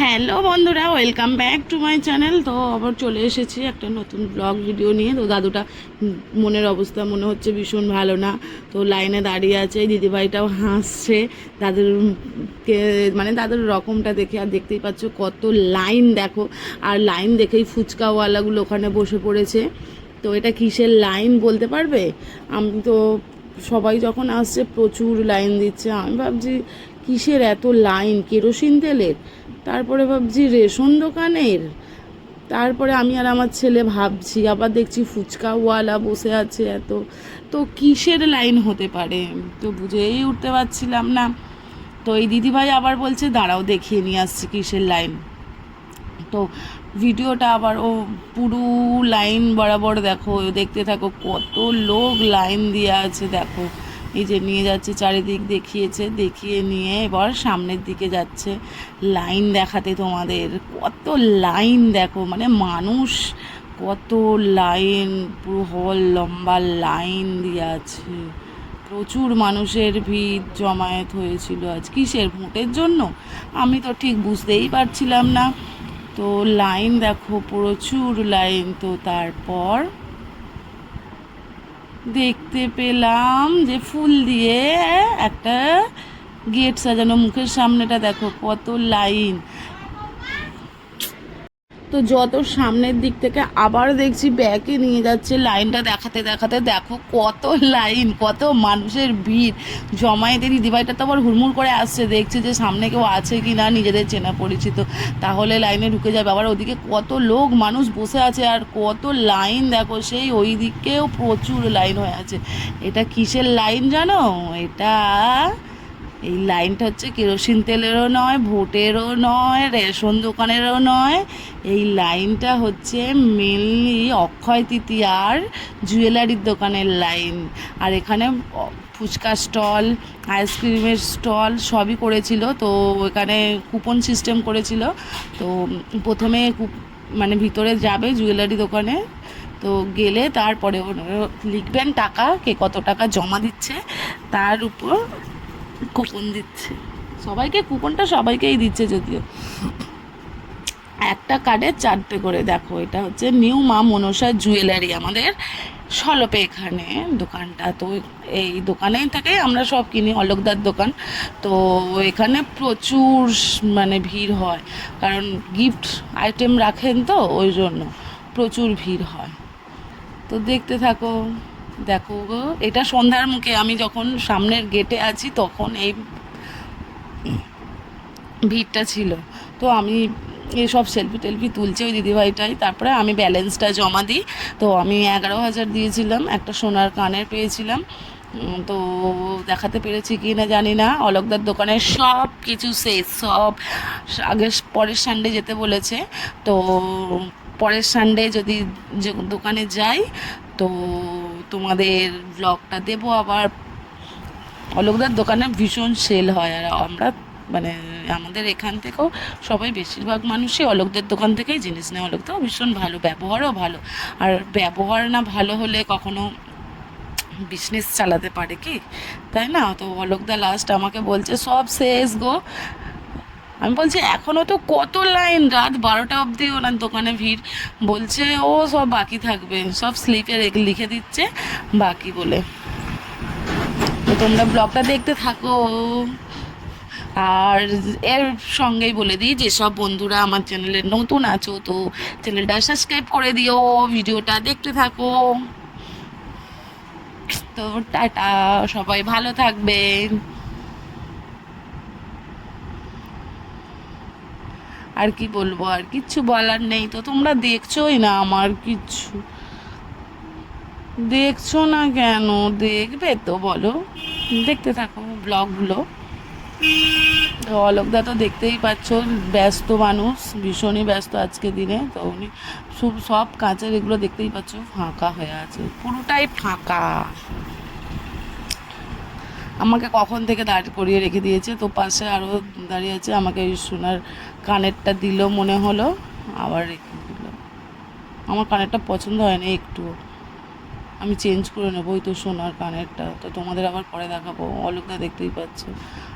Hello বন্ধুরা, welcome back to my channel. তো আবার চলে এসেছি একটা নতুন ব্লগ ভিডিও নিয়ে। তো দাদুটা মনের অবস্থা মনে হচ্ছে ভীষণ ভালো না, তো লাইনে দাঁড়িয়ে আছে। দিদিভাইটাও হাসছে দাদুরকে, মানে দাদুর রকমটা দেখে। আর দেখতেই পাচ্ছ কত লাইন দেখো, আর লাইন দেখেই ফুচকাওয়ালাগুলো ওখানে বসে পড়েছে। তো এটা কিসের লাইন বলতে পারবে? আমি তো সবাই যখন আসছে প্রচুর লাইন দিচ্ছে, আমি ভাবছি কিসের এত লাইন, কেরোসিন তেলের? তারপরে ভাবছি রেশন দোকানের। তারপরে আমি আর আমার ছেলে ভাবছি, আবার দেখছি ফুচকাওয়ালা বসে আছে এত। তো কিসের লাইন হতে পারে তো বুঝেই উঠতে পারছিলাম না। তো এই দিদিভাই আবার বলছে দাঁড়াও দেখিয়ে নিয়ে আসছি কিসের লাইন। তো ভিডিওটা আবার ও পুরো লাইন বরাবর দেখো, দেখতে থাকো কত লোক লাইন দিয়ে আছে। দেখো এই যে নিয়ে যাচ্ছে, চারিদিক দেখিয়েছে, দেখিয়ে নিয়ে এবার সামনের দিকে যাচ্ছে লাইন দেখাতে তোমাদের। কত লাইন দেখো, মানে মানুষ কত লাইন, পুরো হল লম্বা লাইন দিয়ে আছে। প্রচুর মানুষের ভিড় জমায়েত হয়েছিল আজ। কিসের, ভোটের জন্য? আমি তো ঠিক বুঝতেই পারছিলাম না। তো লাইন দেখো, প্রচুর লাইন। তো তারপর দেখতে পেলাম যে ফুল দিয়ে একটা গেট সাজানো, মুখের সামনেটা দেখো কত লাইন। তো যত সামনের দিক থেকে আবার দেখছি ব্যাকে নিয়ে যাচ্ছে, লাইনটা দেখাতে দেখাতে দেখো কত লাইন, কত মানুষের ভিড় জমায়েত। দিদিভাইটা তো আবার হুড়মুড় করে আসছে, দেখছে যে সামনে কেউ আছে কি না, নিজেদের চেনা পরিচিত, তাহলে লাইনে ঢুকে যাবে। আবার ওদিকে কত লোক মানুষ বসে আছে, আর কত লাইন দেখো, সেই ওই দিকেও প্রচুর লাইন হয়ে আছে। এটা কিসের লাইন জানো? এটা এই লাইনটা হচ্ছে কেরোসিন তেলেরও নয়, ভোটেরও নয়, রেশন দোকানেরও নয়। এই লাইনটা হচ্ছে মেনলি অক্ষয় তৃতীয়ার জুয়েলারির দোকানের লাইন। আর এখানে ফুচকা স্টল, আইসক্রিমের স্টল সবই করেছিল। তো এখানে কুপন সিস্টেম করেছিল। তো প্রথমে মানে ভিতরে যাবে জুয়েলারি দোকানে, তো গেলে তারপরে লিখবেন টাকা, কে কত টাকা জমা দিচ্ছে, তার উপর কুপন দিচ্ছে। সবাইকে কুপনটা সবাইকেই দিচ্ছে, যদিও একটা কার্ডে 4টে করে। দেখো এটা হচ্ছে নিউ মা মনসা জুয়েলারি, আমাদের সলপে এখানে দোকানটা। তো এই দোকানেই থেকে আমরা সব কিনি, অলোকদার দোকান। তো এখানে প্রচুর মানে ভিড় হয়, কারণ গিফট আইটেম রাখেন, তো ওই জন্য প্রচুর ভিড় হয়। তো দেখতে থাকো, দেখো গো, এটা সন্ধ্যার মুখে। আমি যখন সামনের গেটে আছি তখন এই ভিড়টা ছিল। তো আমি এসব সেলফি টেলফি তুলছে ওই দিদিভাইটাই। তারপরে আমি ব্যালেন্সটা জমা দিই। তো আমি 11,000 দিয়েছিলাম, একটা সোনার কানের পেয়েছিলাম। তো দেখাতে পেরেছি কি না জানি না। অলোকদার দোকানের সব কিছু শেষ, সব আগে পরের সানডে যেতে বলেছে। তো পরের সানডে যদি দোকানে যাই তো তোমাদের ব্লগটা দেবো আবার। অলোকদার দোকানে ভীষণ সেল হয়, আর আমরা মানে আমাদের এখান থেকেও সবাই, বেশিরভাগ মানুষই অলোকদের দোকান থেকেই জিনিস নেয়। অলোকদাও ভীষণ ভালো, ব্যবহারও ভালো। আর ব্যবহার না ভালো হলে কখনো বিজনেস চালাতে পারে কি, তাই না? তো অলোকদা লাস্ট আমাকে বলছে সব শেষ গো। আমি বলছি এখনও তো কত লাইন, রাত 12টা অবধি ওনার দোকানে ভিড়। বলছে ও সব বাকি থাকবে, সব স্লিপে লিখে দিচ্ছে বাকি বলে। তো তোমরা ব্লগটা দেখতে থাকো। আর এর সঙ্গেই বলে দিই, যেসব বন্ধুরা আমার চ্যানেলে নতুন আছো তো চ্যানেলটা সাবস্ক্রাইব করে দিও, ভিডিওটা দেখতে থাকো। তো টাটা, সবাই ভালো থাকবেন। আর কি বলবো, আর কিচ্ছু বলার নেই। তো তোমরা দেখছোই না আমার কিচ্ছু, দেখছো না কেন? দেখবে তো বলো, দেখতে থাকো ব্লগগুলো। তো অলোকদা তো দেখতেই পাচ্ছ ব্যস্ত মানুষ, ভীষণই ব্যস্ত আজকে দিনে। তো উনি সব কাঁচের এগুলো দেখতেই পাচ্ছ ফাঁকা হয়ে আছে, পুরোটাই ফাঁকা। আমাকে কখন থেকে দাঁড় করিয়ে রেখে দিয়েছে। তো পাশে আরও দাঁড়িয়ে আছে, আমাকে ওই সোনার কানেরটা দিল মনে হলো, আবার রেখে দিল। আমার কানেরটা পছন্দ হয়নি একটুও, আমি চেঞ্জ করে নেবো ওই তো সোনার কানেরটা। তো তোমাদের আবার পরে দেখাবো। অলোকদা দেখতেই পাচ্ছ,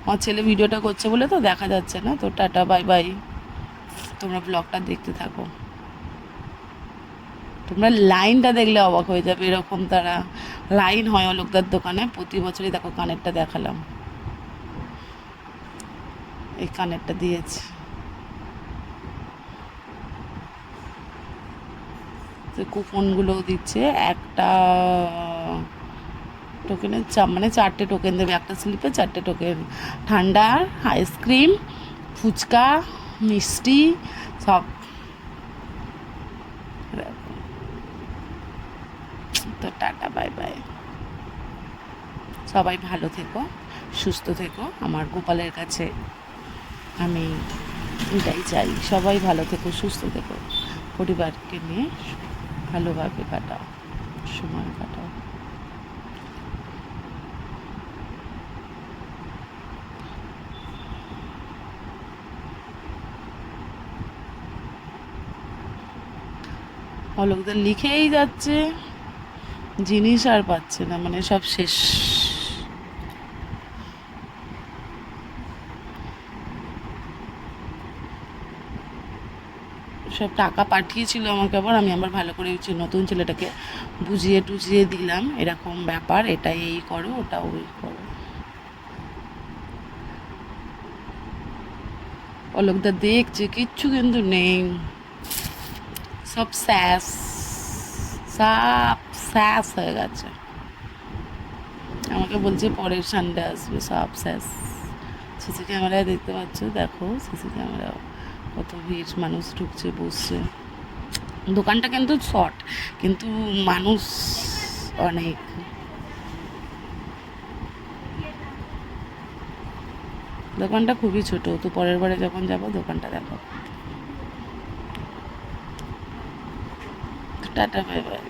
আমার ছেলে ভিডিওটা করছে বলে তো দেখা যাচ্ছে না। তো টাটা, বাই বাই। তোমরা ব্লগটা দেখতে থাকো, তোমরা লাইনটা দেখলে অবাক হয়ে যাবে, এরকম তারা লাইন হয় অলোকদার দোকানে প্রতি বছরই। দেখো কানেরটা দেখালাম, এই কানেরটা দিয়েছে, কুপনগুলোও দিচ্ছে। একটা টোকেনের মানে 4টে টোকেন দেবে, একটা স্লিপে 4টে টোকেন। ঠান্ডা, আইসক্রিম, ফুচকা, মিষ্টি সব। তো টাটা, বাই বাই, সবাই ভালো থেকো, সুস্থ থেকো। আমার গোপালের কাছে আমি এটাই চাই, সবাই ভালো থেকো, সুস্থ থেকো, পরিবারকে নিয়ে ভালোভাবে কাটাও, সময় কাটাও। অলোকদের লিখেই যাচ্ছে, জিনিস আর পাচ্ছে না, মানে সব শেষ। সব টাকা পাঠিয়েছিল আমাকে, আবার আমি আবার ভালো করে নতুন ছেলেটাকে বুঝিয়ে টুঝিয়ে দিলাম, এরকম ব্যাপার, এটা এই করো, ওটা ওই করো। অলোকদা দেখছে, কিচ্ছু কিন্তু নেই, সব স্যাস, সব স্যাস হয়ে গেছে। আমাকে বলছে পরের সানডে আসবে, সব শেষ। সিসি ক্যামেরায় দেখতে পাচ্ছ, দেখো সিসি ক্যামেরা কত ভিড়, মানুষ ঢুকছে, বসছে। দোকানটা কিন্তু শর্ট, কিন্তু মানুষ অনেক। দোকানটা খুবই ছোট, তো পরের বারে যখন যাবো দোকানটা দেখো। Tata, bye bye.